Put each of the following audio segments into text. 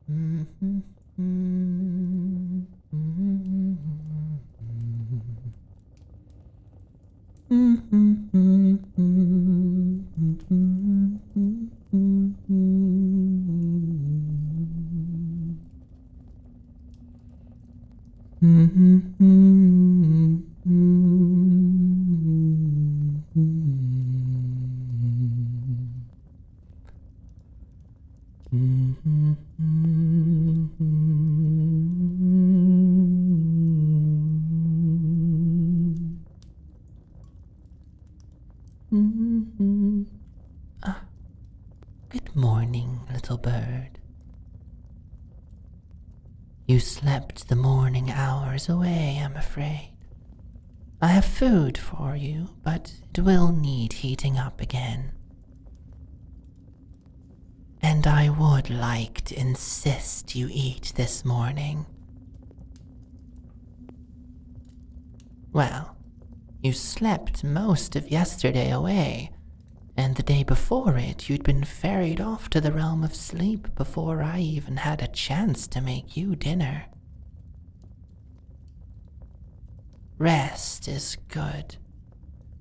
Good morning, little bird. You slept the morning hours away, I'm afraid. I have food for you, but it will need heating up again. And I would like to insist you eat this morning. Well, you slept most of yesterday away, and the day before it you'd been ferried off to the realm of sleep before I even had a chance to make you dinner. Rest is good,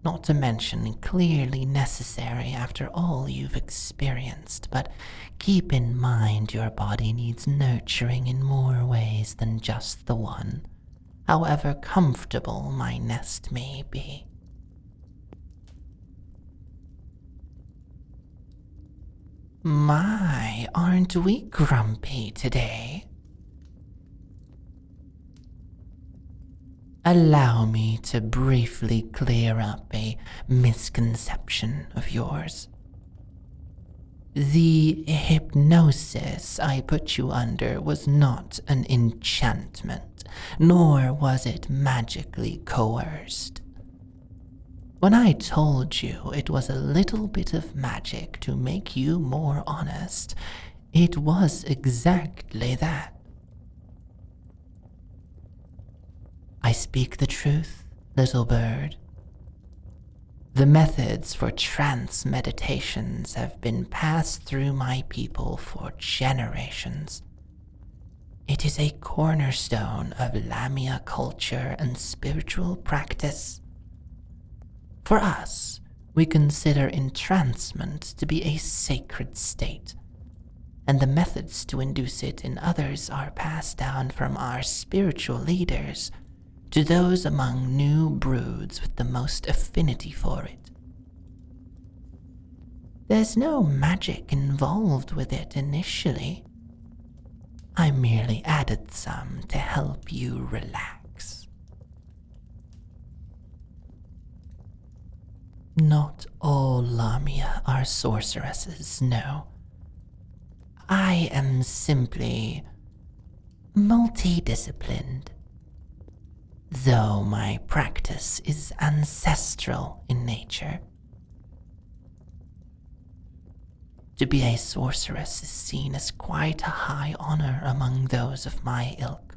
not to mention clearly necessary after all you've experienced, but keep in mind your body needs nurturing in more ways than just the one, however comfortable my nest may be. My, aren't we grumpy today? Allow me to briefly clear up a misconception of yours. The hypnosis I put you under was not an enchantment, nor was it magically coerced. When I told you it was a little bit of magic to make you more honest, it was exactly that. I speak the truth, little bird. The methods for trance meditations have been passed through my people for generations. It is a cornerstone of Lamia culture and spiritual practice. For us, we consider entrancement to be a sacred state, and the methods to induce it in others are passed down from our spiritual leaders to those among new broods with the most affinity for it. There's no magic involved with it initially. I merely added some to help you relax. Not all Lamia are sorceresses, no. I am simply multidisciplined, though my practice is ancestral in nature. To be a sorceress is seen as quite a high honor among those of my ilk.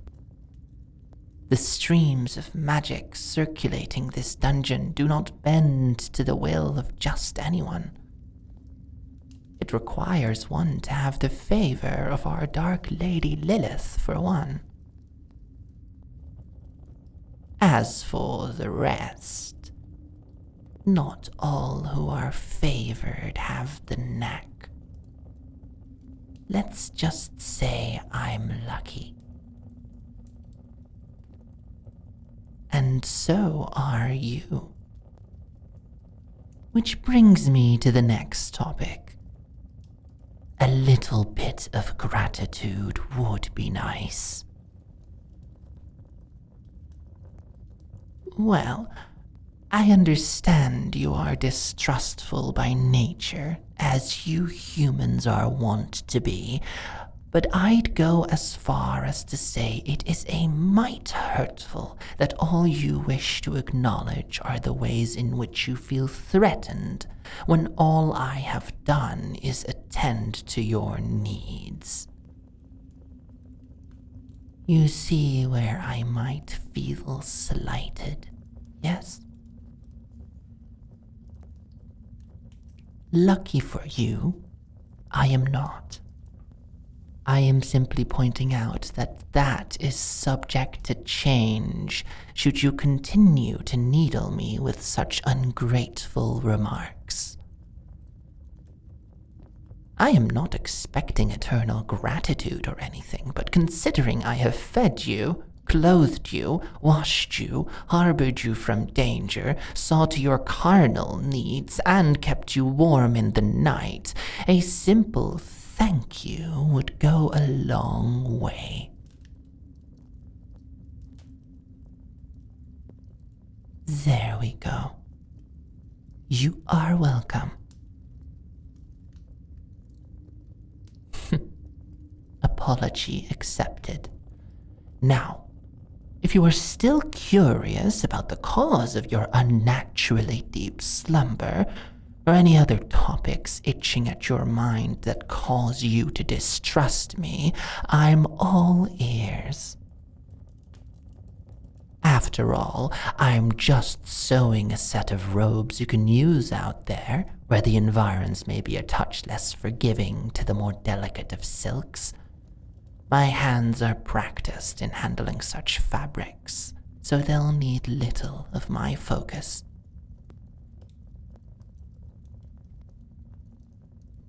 The streams of magic circulating this dungeon do not bend to the will of just anyone. It requires one to have the favor of our dark lady Lilith, for one. As for the rest, not all who are favored have the knack. Let's just say I'm lucky. And so are you. Which brings me to the next topic. A little bit of gratitude would be nice. Well, I understand you are distrustful by nature, as you humans are wont to be, but I'd go as far as to say it is a mite hurtful that all you wish to acknowledge are the ways in which you feel threatened, when all I have done is attend to your needs. You see where I might feel slighted, yes? Lucky for you, I am not. I am simply pointing out that that is subject to change should you continue to needle me with such ungrateful remarks. I am not expecting eternal gratitude or anything, but considering I have fed you, clothed you, washed you, harbored you from danger, saw to your carnal needs, and kept you warm in the night, a simple thank you would go a long way. There we go. You are welcome. Apology accepted. Now, if you are still curious about the cause of your unnaturally deep slumber, or any other topics itching at your mind that cause you to distrust me, I'm all ears. After all, I'm just sewing a set of robes you can use out there, where the environs may be a touch less forgiving to the more delicate of silks. My hands are practiced in handling such fabrics, so they'll need little of my focus.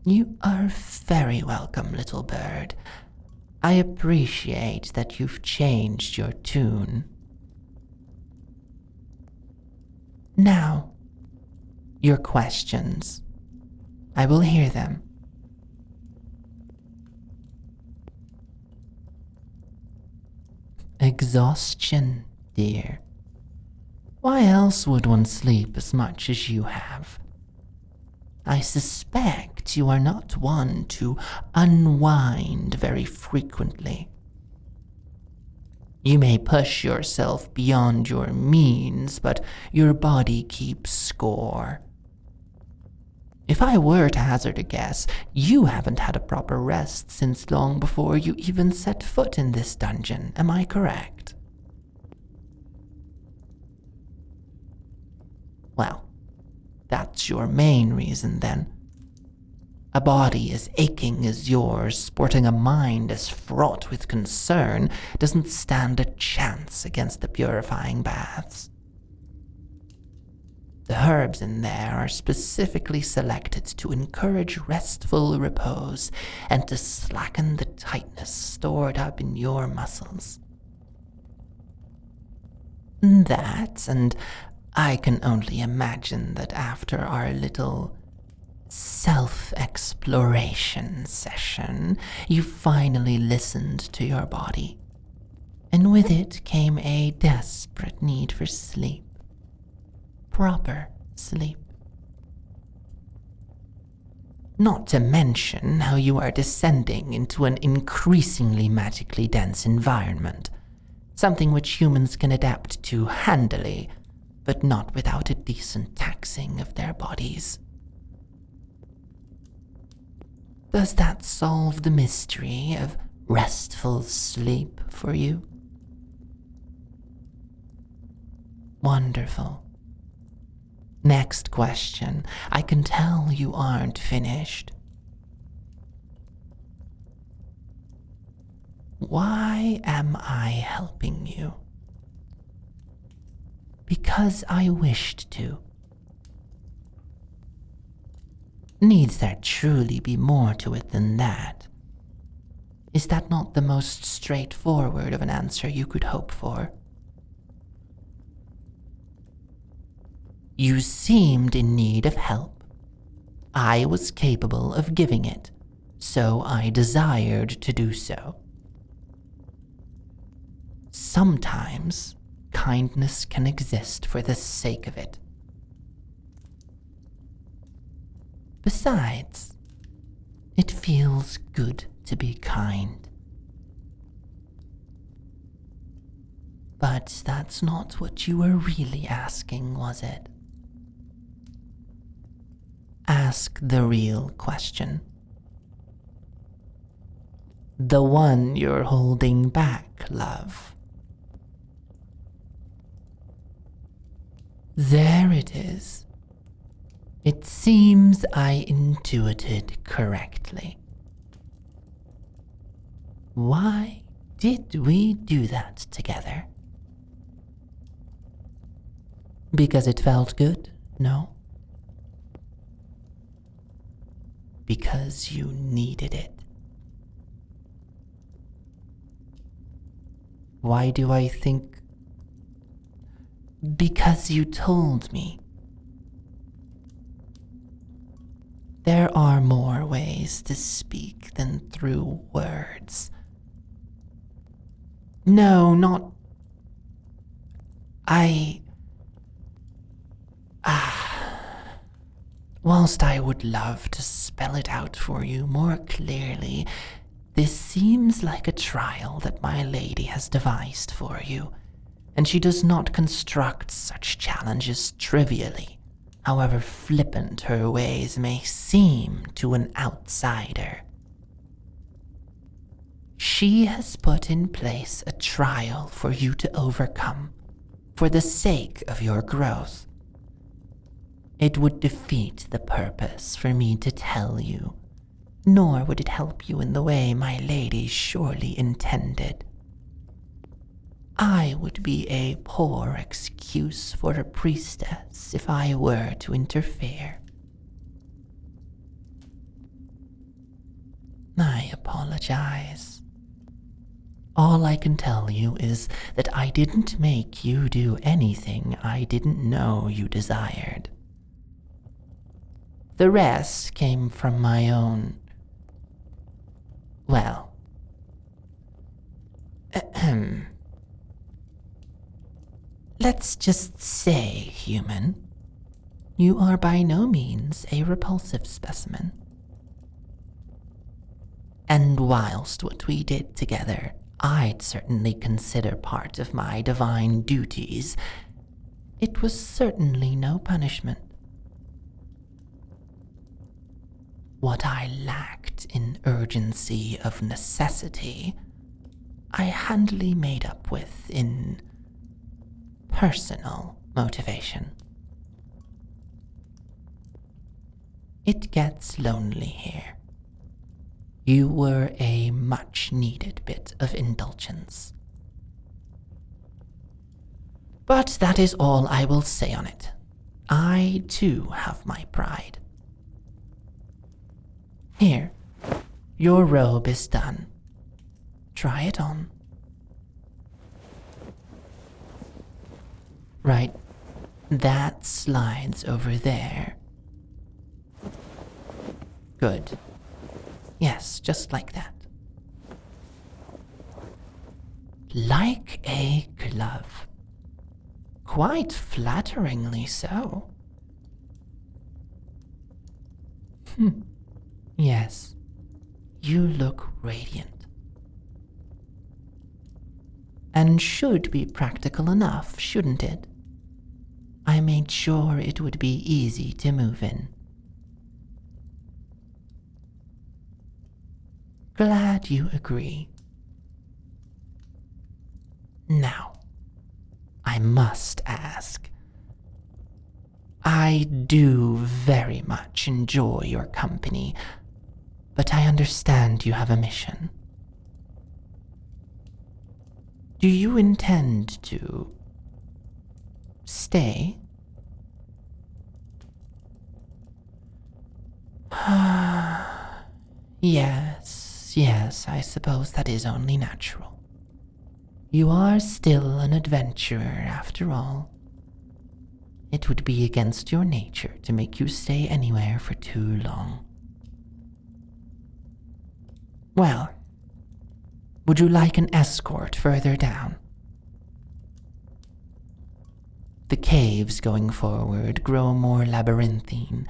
You are very welcome, little bird. I appreciate that you've changed your tune. Now, your questions. I will hear them. Exhaustion, dear. Why else would one sleep as much as you have? I suspect you are not one to unwind very frequently. You may push yourself beyond your means, but your body keeps score. If I were to hazard a guess, you haven't had a proper rest since long before you even set foot in this dungeon, am I correct? Well, that's your main reason then. A body as aching as yours, sporting a mind as fraught with concern, doesn't stand a chance against the purifying baths. The herbs in there are specifically selected to encourage restful repose and to slacken the tightness stored up in your muscles. That, and I can only imagine that after our little self-exploration session, you finally listened to your body, and with it came a desperate need for sleep. Proper sleep. Not to mention how you are descending into an increasingly magically dense environment, something which humans can adapt to handily, but not without a decent taxing of their bodies. Does that solve the mystery of restful sleep for you? Wonderful. Next question. I can tell you aren't finished. Why am I helping you? Because I wished to. Needs there truly be more to it than that? Is that not the most straightforward of an answer you could hope for? You seemed in need of help. I was capable of giving it, so I desired to do so. Sometimes, kindness can exist for the sake of it. Besides, it feels good to be kind. But that's not what you were really asking, was it? Ask the real question. The one you're holding back, love. There it is. It seems I intuited correctly. Why did we do that together? Because it felt good, no? Because you needed it. Why do I think? Because you told me. There are more ways to speak than through words. No, not... Whilst I would love to spell it out for you more clearly, this seems like a trial that my lady has devised for you, and she does not construct such challenges trivially, however flippant her ways may seem to an outsider. She has put in place a trial for you to overcome, for the sake of your growth. It would defeat the purpose for me to tell you, nor would it help you in the way my lady surely intended. I would be a poor excuse for a priestess if I were to interfere. I apologize. All I can tell you is that I didn't make you do anything I didn't know you desired. The rest came from my own... well... let's just say, human, you are by no means a repulsive specimen. And whilst what we did together I'd certainly consider part of my divine duties, it was certainly no punishment. What I lacked in urgency of necessity, I handily made up with in personal motivation. It gets lonely here. You were a much-needed bit of indulgence. But that is all I will say on it. I, too, have my pride. Here, your robe is done. Try it on. Right, that slides over there. Good. Yes, just like that. Like a glove. Quite flatteringly so. Yes, you look radiant. And should be practical enough, shouldn't it? I made sure it would be easy to move in. Glad you agree. Now, I must ask. I do very much enjoy your company, but I understand you have a mission. Do you intend to stay? Yes, I suppose that is only natural. You are still an adventurer, after all. It would be against your nature to make you stay anywhere for too long. Well, would you like an escort further down? The caves going forward grow more labyrinthine,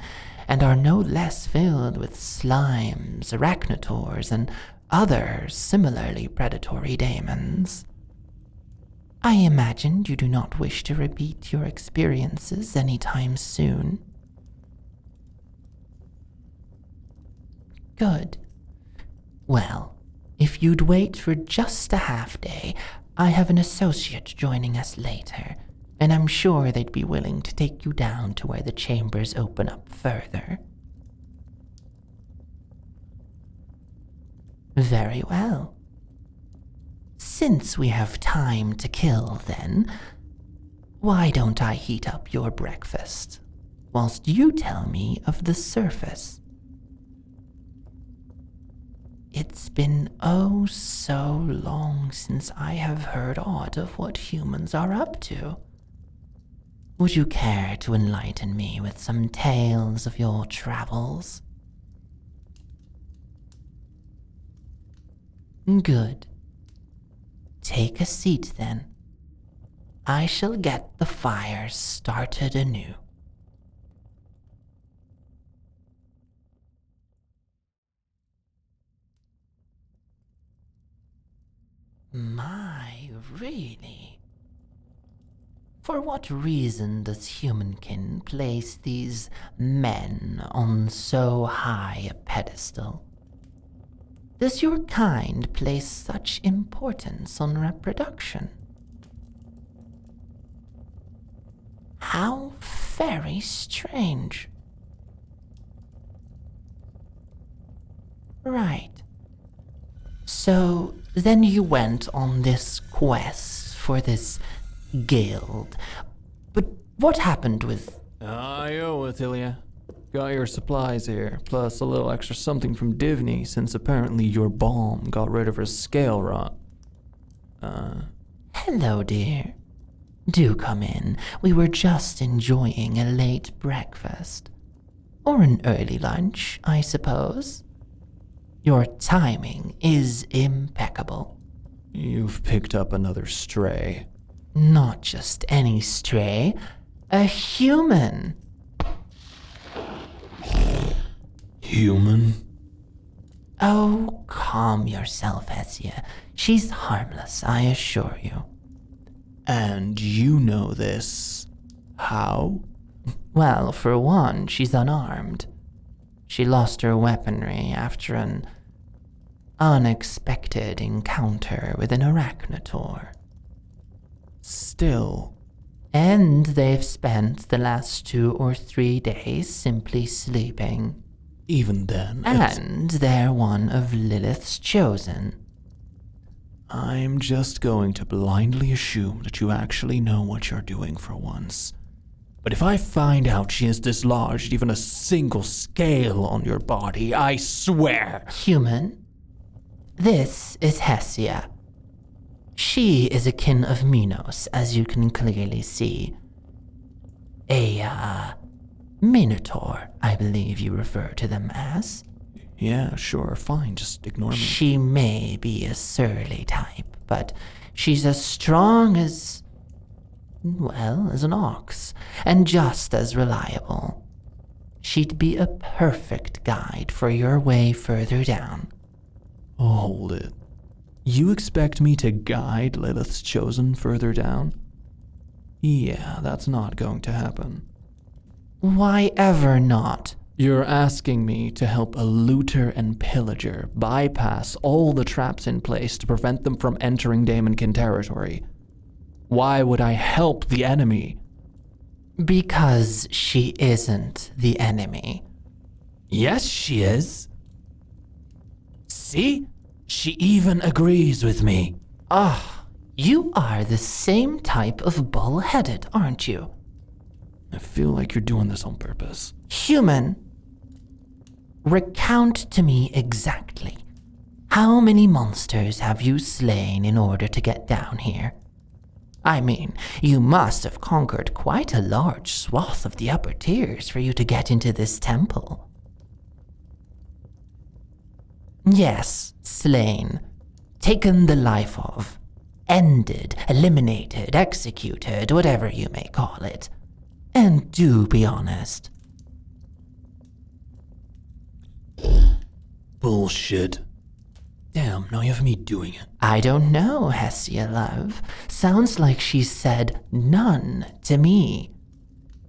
and are no less filled with slimes, arachnotors, and other similarly predatory daemons. I imagined you do not wish to repeat your experiences anytime soon. Good. Well, if you'd wait for just a half day, I have an associate joining us later, and I'm sure they'd be willing to take you down to where the chambers open up further. Very well. Since we have time to kill, then, why don't I heat up your breakfast, whilst you tell me of the surface? It's been oh so long since I have heard aught of what humans are up to. Would you care to enlighten me with some tales of your travels? Good. Take a seat then. I shall get the fire started anew. My, really? For what reason does humankin place these men on so high a pedestal? Does your kind place such importance on reproduction? How very strange. Right. So then you went on this quest for this guild. But what happened with... Yo, Athilia. Got your supplies here, plus a little extra something from Divney, since apparently your balm got rid of her scale rot. Hello, dear. Do come in. We were just enjoying a late breakfast. Or an early lunch, I suppose. Your timing is impeccable. You've picked up another stray. Not just any stray, a human. Human? Oh, calm yourself, Hessia. She's harmless, I assure you. And you know this. How? Well, for one, she's unarmed. She lost her weaponry after an unexpected encounter with an arachnotaur. Still. And they've spent the last 2 or 3 days simply sleeping. Even then, And they're one of Lilith's chosen. I'm just going to blindly assume that you actually know what you're doing for once. But if I find out she has dislodged even a single scale on your body, I swear... Human, this is Hessia. She is a kin of Minos, as you can clearly see. A, Minotaur, I believe you refer to them as. Yeah, sure, fine, just ignore me. She may be a surly type, but she's as strong as... well, as an ox, and just as reliable. She'd be a perfect guide for your way further down. Hold it. You expect me to guide Lilith's chosen further down? Yeah, that's not going to happen. Why ever not? You're asking me to help a looter and pillager bypass all the traps in place to prevent them from entering Daemonkin territory. Why would I help the enemy? Because she isn't the enemy. Yes, she is. See? She even agrees with me. You are the same type of bull-headed, aren't you? I feel like you're doing this on purpose. Human, recount to me exactly. How many monsters have you slain in order to get down here? I mean, you must have conquered quite a large swath of the upper tiers for you to get into this temple. Yes, slain. Taken the life of. Ended, eliminated, executed, whatever you may call it. And do be honest. Bullshit. Damn, now you have me doing it. I don't know, Hessia, love. Sounds like she said none to me.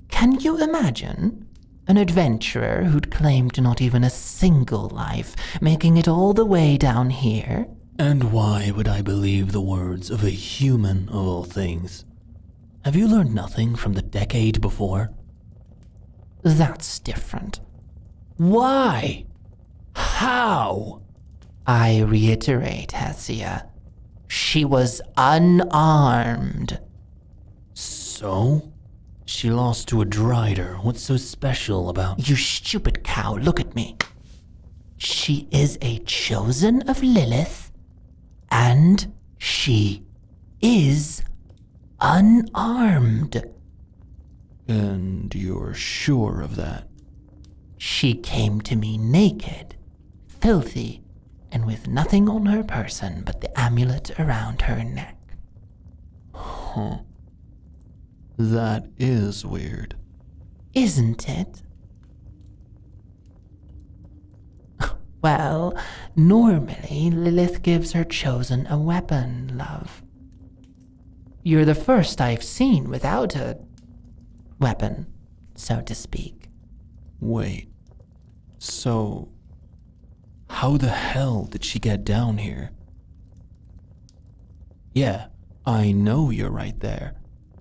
Can you imagine? An adventurer who'd claimed not even a single life, making it all the way down here? And why would I believe the words of a human, of all things? Have you learned nothing from the decade before? That's different. Why? How? I reiterate, Hessia. She was unarmed. So? She lost to a Drider. What's so special about... You stupid cow, look at me. She is a chosen of Lilith, and she is unarmed. And you're sure of that? She came to me naked, filthy, and with nothing on her person but the amulet around her neck. Huh. That is weird. Isn't it? Well, normally Lilith gives her chosen a weapon, love. You're the first I've seen without a weapon, so to speak. Wait. So... how the hell did she get down here? Yeah, I know you're right there.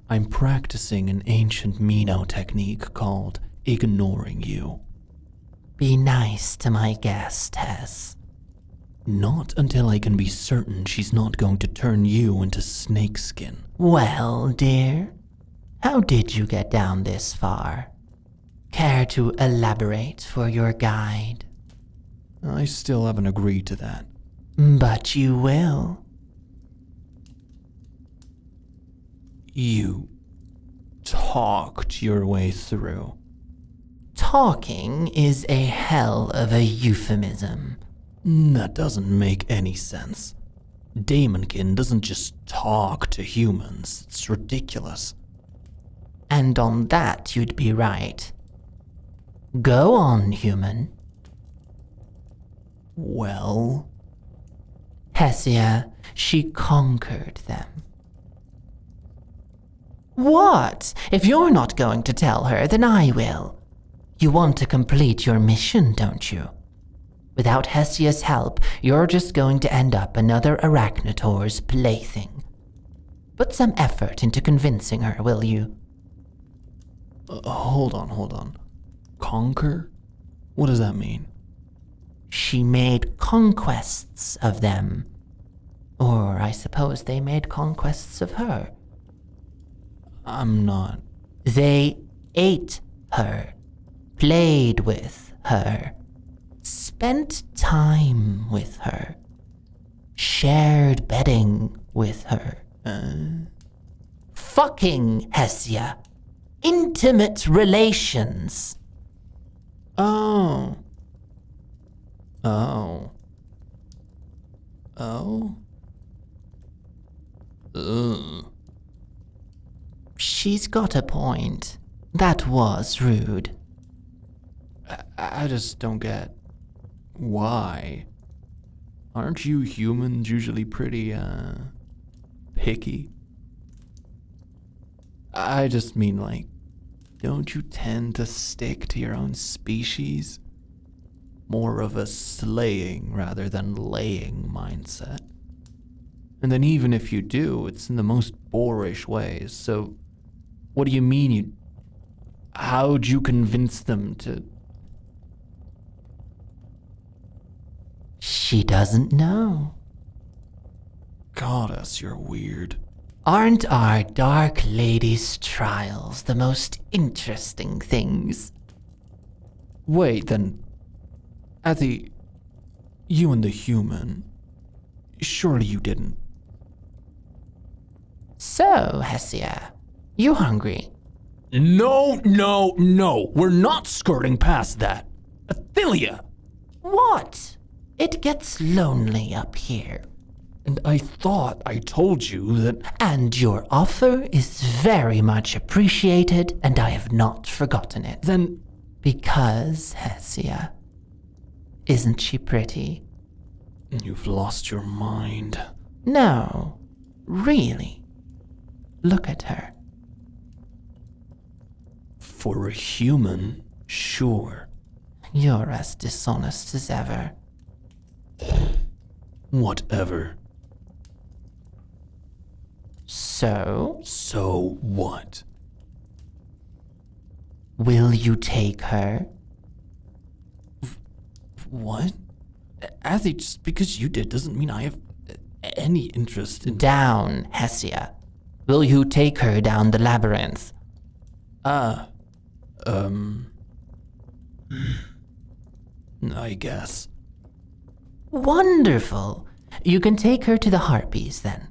I'm practicing an ancient Mino technique called ignoring you. Be nice to my guest, Hess. Not until I can be certain she's not going to turn you into snakeskin. Well, dear, how did you get down this far? Care to elaborate for your guide? I still haven't agreed to that. But you will. You talked your way through. Talking is a hell of a euphemism. That doesn't make any sense. Daemonkin doesn't just talk to humans. It's ridiculous. And on that you'd be right. Go on, human. Well... Hessia, she conquered them. What? If you're not going to tell her, then I will. You want to complete your mission, don't you? Without Hessia's help, you're just going to end up another Arachnator's plaything. Put some effort into convincing her, will you? Hold on. Conquer? What does that mean? She made conquests of them. Or I suppose they made conquests of her. I'm not... They ate her, played with her, spent time with her, shared bedding with her. Fucking Hessia. Intimate relations. Oh. Ugh. She's got a point. That was rude. I just don't get... why? Aren't you humans usually pretty, picky? I just mean, like, don't you tend to stick to your own species? More of a slaying rather than laying mindset. And then even if you do, it's in the most boorish ways, so what do you mean you... how'd you convince them to... She doesn't know. Goddess, you're weird. Aren't our Dark Lady's trials the most interesting things? Wait, then... Athy, you and the human... surely you didn't... So, Hessia, you hungry? No! We're not skirting past that. Athelia! What? It gets lonely up here. And I thought I told you that... And your offer is very much appreciated, and I have not forgotten it. Then... Because, Hessia, isn't she pretty? You've lost your mind. No, really. Look at her. For a human, sure. You're as dishonest as ever. Whatever. So? So what? Will you take her? What? Athy, just because you did doesn't mean I have... any interest in... Down, Hessia. Will you take her down the labyrinth? I guess. Wonderful. You can take her to the Harpies, then.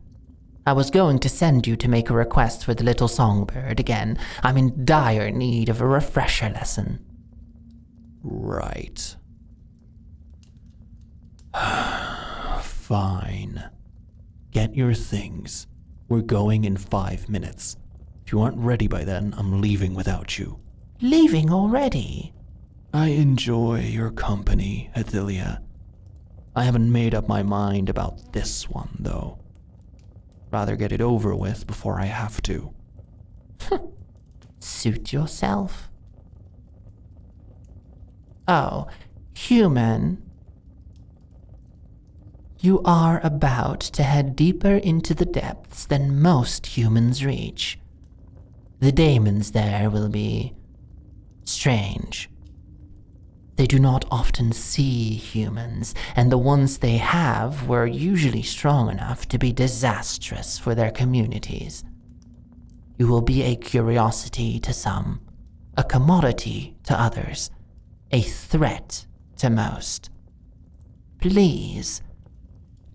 I was going to send you to make a request for the little songbird again. I'm in dire need of a refresher lesson. Right. Fine. Get your things. We're going in 5 minutes. If you aren't ready by then, I'm leaving without you. Leaving already? I enjoy your company, Adelia. I haven't made up my mind about this one, though. Rather get it over with before I have to. Suit yourself. Oh, human. You are about to head deeper into the depths than most humans reach. The daemons there will be strange. They do not often see humans, and the ones they have were usually strong enough to be disastrous for their communities. You will be a curiosity to some, a commodity to others, a threat to most. Please,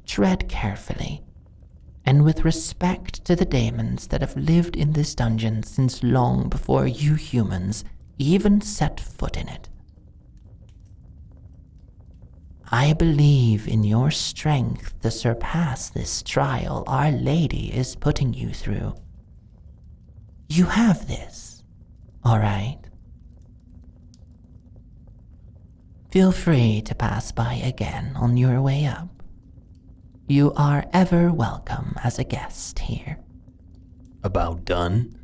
tread carefully, and with respect to the daemons that have lived in this dungeon since long before you humans even set foot in it. I believe in your strength to surpass this trial Our Lady is putting you through. You have this, all right? Feel free to pass by again on your way up. You are ever welcome as a guest here. About done?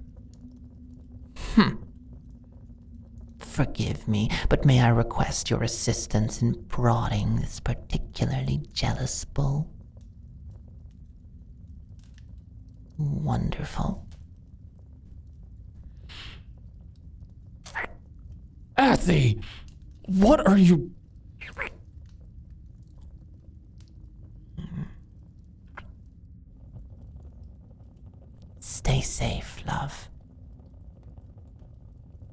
Forgive me, but may I request your assistance in prodding this particularly jealous bull? Wonderful. Athy! What are you... Stay safe, love.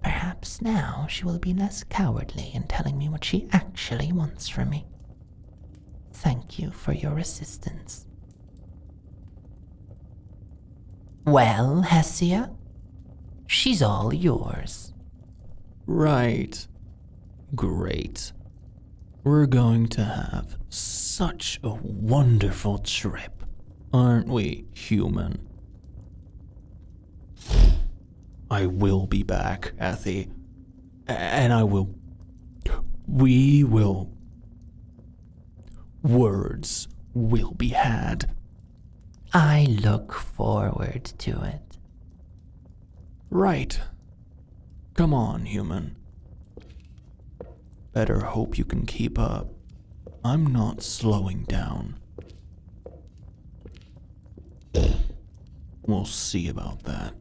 Perhaps now she will be less cowardly in telling me what she actually wants from me. Thank you for your assistance. Well, Hessia, she's all yours. Right. Great. We're going to have such a wonderful trip, aren't we, human? I will be back, Athy. And I will... We will... Words will be had. I look forward to it. Right. Come on, human. Better hope you can keep up. I'm not slowing down. We'll see about that.